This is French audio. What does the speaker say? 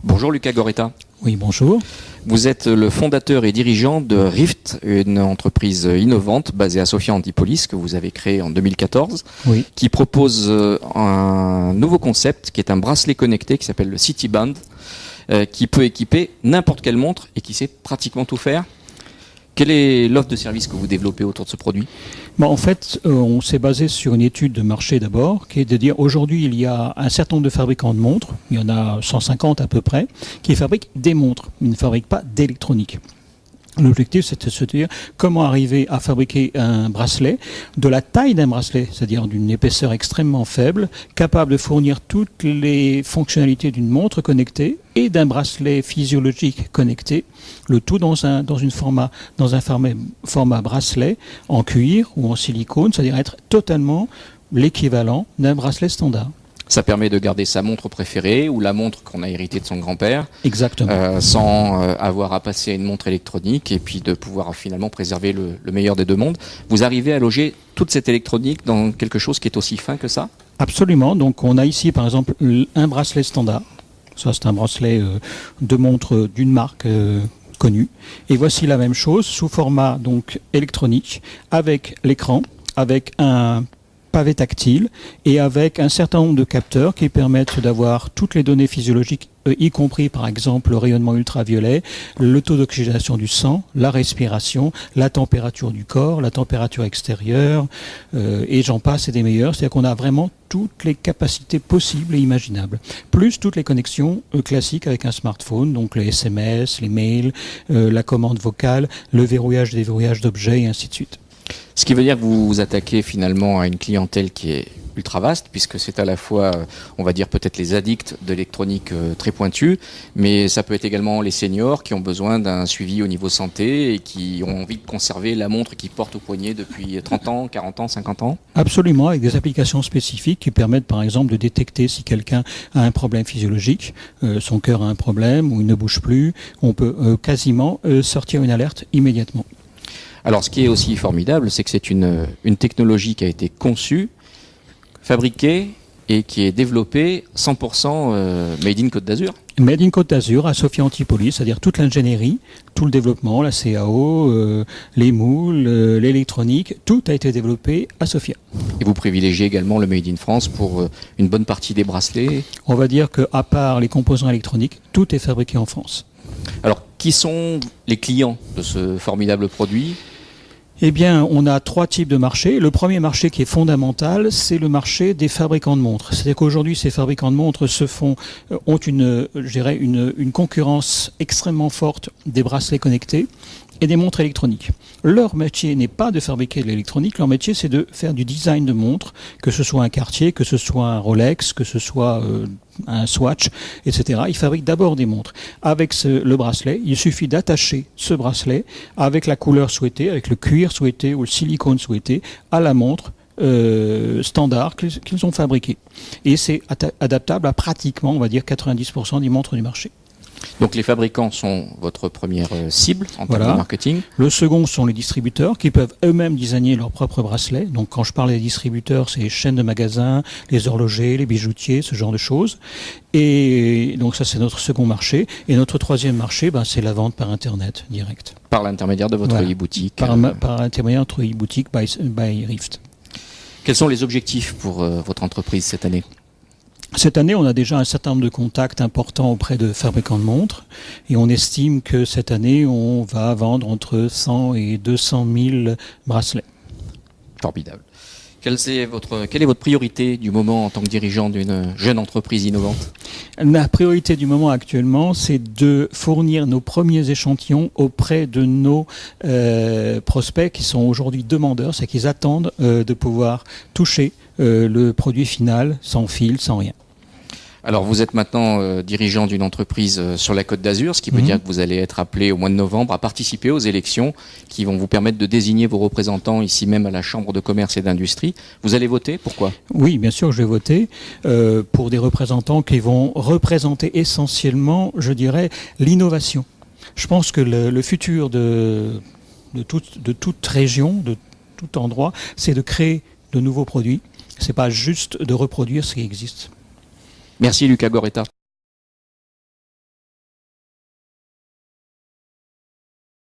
Bonjour Lucas Goretta. Oui, bonjour. Vous êtes le fondateur et dirigeant de Rift, une entreprise innovante basée à Sophia Antipolis que vous avez créée en 2014, Oui. qui propose un nouveau concept qui est un bracelet connecté qui s'appelle le Cityband, qui peut équiper n'importe quelle montre et qui sait pratiquement tout faire. Quelle est l'offre de service que vous développez autour de ce produit ? En fait, on s'est basé sur une étude de marché d'abord, qui est de dire aujourd'hui il y a un certain nombre de fabricants de montres, il y en a 150 à peu près, qui fabriquent des montres, ils ne fabriquent pas d'électronique. L'objectif, c'était de se dire comment arriver à fabriquer un bracelet de la taille d'un bracelet, c'est-à-dire d'une épaisseur extrêmement faible, capable de fournir toutes les fonctionnalités d'une montre connectée et d'un bracelet physiologique connecté, le tout dans un format bracelet en cuir ou en silicone, c'est-à-dire être totalement l'équivalent d'un bracelet standard. Ça permet de garder sa montre préférée ou la montre qu'on a héritée de son grand-père. Exactement. Sans avoir à passer à une montre électronique et puis de pouvoir finalement préserver le meilleur des deux mondes. Vous arrivez à loger toute cette électronique dans quelque chose qui est aussi fin que ça ? Absolument. Donc on a ici par exemple un bracelet standard. Ça c'est un bracelet de montre d'une marque connue. Et voici la même chose sous format donc électronique avec l'écran, avec un pavé tactile et avec un certain nombre de capteurs qui permettent d'avoir toutes les données physiologiques, y compris par exemple le rayonnement ultraviolet, le taux d'oxygénation du sang, la respiration, la température du corps, la température extérieure, et j'en passe et des meilleurs. C'est-à-dire qu'on a vraiment toutes les capacités possibles et imaginables, plus toutes les connexions classiques avec un smartphone, donc les SMS, les mails, la commande vocale, le verrouillage, déverrouillage d'objets et ainsi de suite. Ce qui veut dire que vous vous attaquez finalement à une clientèle qui est ultra vaste, puisque c'est à la fois, on va dire peut-être les addicts de l'électronique très pointus, mais ça peut être également les seniors qui ont besoin d'un suivi au niveau santé et qui ont envie de conserver la montre qu'ils portent au poignet depuis 30 ans, 40 ans, 50 ans. Absolument, avec des applications spécifiques qui permettent par exemple de détecter si quelqu'un a un problème physiologique, son cœur a un problème ou il ne bouge plus, on peut quasiment sortir une alerte immédiatement. Alors, ce qui est aussi formidable, c'est que c'est une technologie qui a été conçue, fabriquée et qui est développée 100% made in Côte d'Azur. Made in Côte d'Azur à Sophia Antipolis, c'est-à-dire toute l'ingénierie, tout le développement, la CAO, les moules, l'électronique, tout a été développé à Sophia. Et vous privilégiez également le Made in France pour une bonne partie des bracelets. On va dire qu'à part les composants électroniques, tout est fabriqué en France. Alors, qui sont les clients de ce formidable produit ? Eh bien, on a trois types de marchés. Le premier marché qui est fondamental, c'est le marché des fabricants de montres. C'est-à-dire qu'aujourd'hui, ces fabricants de montres ont une concurrence extrêmement forte des bracelets connectés et des montres électroniques. Leur métier n'est pas de fabriquer de l'électronique, leur métier c'est de faire du design de montres, que ce soit un Cartier, que ce soit un Rolex, que ce soit un Swatch, etc. Ils fabriquent d'abord des montres. Avec le bracelet, il suffit d'attacher ce bracelet avec la couleur souhaitée, avec le cuir souhaité ou le silicone souhaité à la montre standard qu'ils ont fabriqué. Et c'est adaptable à pratiquement, on va dire, 90% des montres du marché. Donc les fabricants sont votre première cible en termes de marketing. Le second sont les distributeurs qui peuvent eux-mêmes designer leurs propres bracelets. Donc quand je parle des distributeurs, c'est les chaînes de magasins, les horlogers, les bijoutiers, ce genre de choses. Et donc ça c'est notre second marché. Et notre troisième marché, c'est la vente par Internet direct. Par l'intermédiaire de votre e-boutique. Par l'intermédiaire de notre e-boutique by Rift. Quels sont les objectifs pour votre entreprise cette année ? Cette année, on a déjà un certain nombre de contacts importants auprès de fabricants de montres et on estime que cette année, on va vendre entre 100 et 200 000 bracelets. Formidable. Quelle est votre priorité du moment en tant que dirigeant d'une jeune entreprise innovante ? La priorité du moment actuellement, c'est de fournir nos premiers échantillons auprès de nos prospects qui sont aujourd'hui demandeurs, c'est qu'ils attendent de pouvoir toucher le produit final sans fil, sans rien. Alors vous êtes maintenant dirigeant d'une entreprise sur la Côte d'Azur, ce qui veut dire que vous allez être appelé au mois de novembre à participer aux élections qui vont vous permettre de désigner vos représentants ici même à la Chambre de commerce et d'industrie. Vous allez voter, pourquoi ? Oui, bien sûr, je vais voter pour des représentants qui vont représenter essentiellement, je dirais, l'innovation. Je pense que le futur de toute région, de tout endroit, c'est de créer de nouveaux produits. C'est pas juste de reproduire ce qui existe. Merci Lucas Goretta.